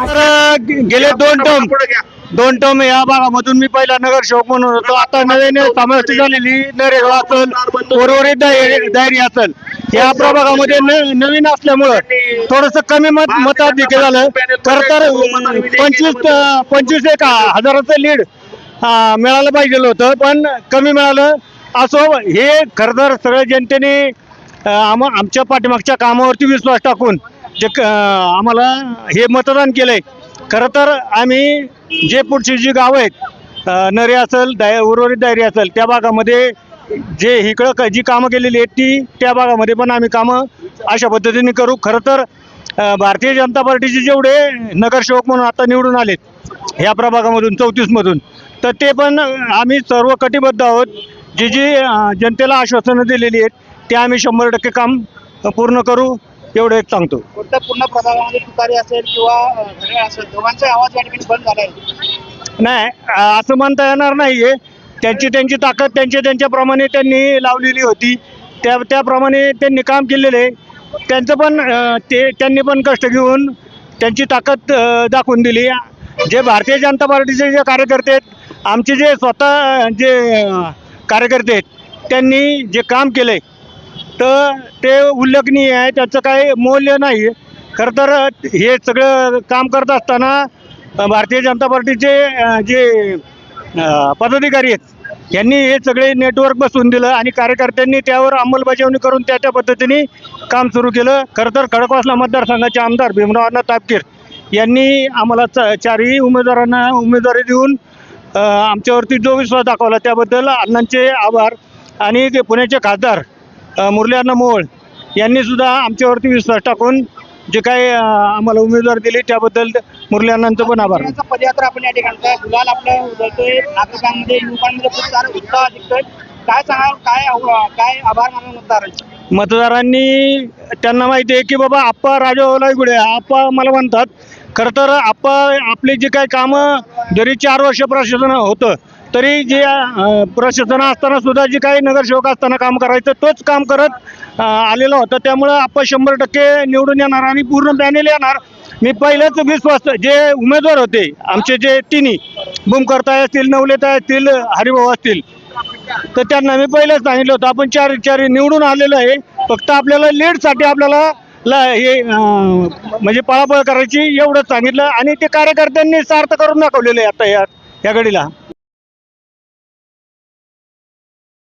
तर गेले दोन टर्म या भागामधून मी पहिला नगरसेवक म्हणून होतो. आता नव्याने समाविष्ट झालेली नरेगाव असेल, उर्वरित दायरी असेल, या प्रभागामध्ये नवीन असल्यामुळं थोडस कमी मताधिक्य झालं. खर तर 25 एक हजाराचं लीड मिळालं पाहिजे होतं, पण कमी मिळालं. असो, हे खरं तर सगळ्या जनतेने आमच्या पाठीमागच्या कामावरती विश्वास टाकून जे आम्हाला हे मतदान केलंय. खरं तर आम्ही जे पुढची जी गावं आहेत, नरे असेल, उर्वरित दायरी असेल, त्या भागामध्ये जे इकडं जी कामं केलेली आहेत ती त्या भागामध्ये पण आम्ही कामं अशा पद्धतीने करू. खरं तर भारतीय जनता पार्टीचे जेवढे नगरसेवक म्हणून आता निवडून आलेत ह्या प्रभागामधून 34मधून, तर ते पण आम्ही सर्व कटिबद्ध आहोत. जी जनतेला आश्वासनं दिलेली आहेत ते आम्ही 100% काम पूर्ण करू, एवढं एक सांगतो. कोणत्या पूर्ण प्रभागामध्ये तुतारी असेल किंवा घड्याळ असेल, दोघांचा आवाज या ठिकाणी बंद झाला आहे? नाही, असं म्हणता येणार नाहीये. त्यांची ताकद त्यांच्याप्रमाणे त्यांनी लावलेली होती, त्याप्रमाणे त्यांनी काम केलेलं आहे. त्यांचं पण त्यांनी पण कष्ट घेऊन त्यांची ताकद दाखवून दिली. जे भारतीय जनता पार्टीचे जे कार्यकर्ते आहेत, आमचे जे स्वतः जे कार्यकर्ते आहेत, त्यांनी जे काम केलंय तर ते उल्लेखनीय आहे, त्याचं काही मूल्य नाही. खरं तर हे सगळं काम करत असताना भारतीय जनता पार्टीचे जे पदाधिकारी आहेत यांनी हे सगळे नेटवर्क बसवून दिलं आणि कार्यकर्त्यांनी त्यावर अंमलबजावणी करून त्या पद्धतीने काम सुरू केलं. खरं तर खडकवासला मतदारसंघाचे आमदार भीमराव तापकीर यांनी आम्हाला चारही उमेदवारांना उमेदवारी देऊन आमच्यावरती जो विश्वास दाखवला त्याबद्दल अण्णांचे आभार. आणि ते पुण्याचे खासदार मुरली मोहोळ यांनी सुद्धा आमच्यावरती विश्वास टाकून जे काही आम्हाला उमेदवार दिली त्याबद्दल मुरली अण्णांचं पण आभार. पदयात्रा आपण या ठिकाणी गुलाल आपल्या उजळतोय, नागरिकांमध्ये युवकांमध्ये खूप सारा उत्साह दिसतोय. काय सांगाल, काय आभार मानून मतदारांनी त्यांना माहिती आहे की बाबा आप्पा राजाभाऊ गुडे आप्पा मला म्हणतात. खरं तर आप्पा आपली जी काही कामं जरी 4 वर्ष प्रशासन होतं तरी जे प्रशासन असताना सुद्धा जी काही नगरसेवक असताना काम करायचं तोच काम करत आलेला होता. त्यामुळं आप्पा 100% निवडून येणार आणि पूर्ण पॅनेल येणार. मी पहिलेच विश्वास जे उमेदवार होते आमचे जे तिन्ही बुमकर्ता असतील, नवलेता असतील, हरिभाऊ असतील, तर त्यांना मी पहिलेच सांगितलं होतं आपण चार निवडून आलेलो आहे. फक्त आपल्याला लीडसाठी आपल्याला हे म्हणजे पळापळ करायची एवढंच सांगितलं आणि ते कार्यकर्त्यांनी सार्थ करून दाखवलेलं आहे आता या घडीला.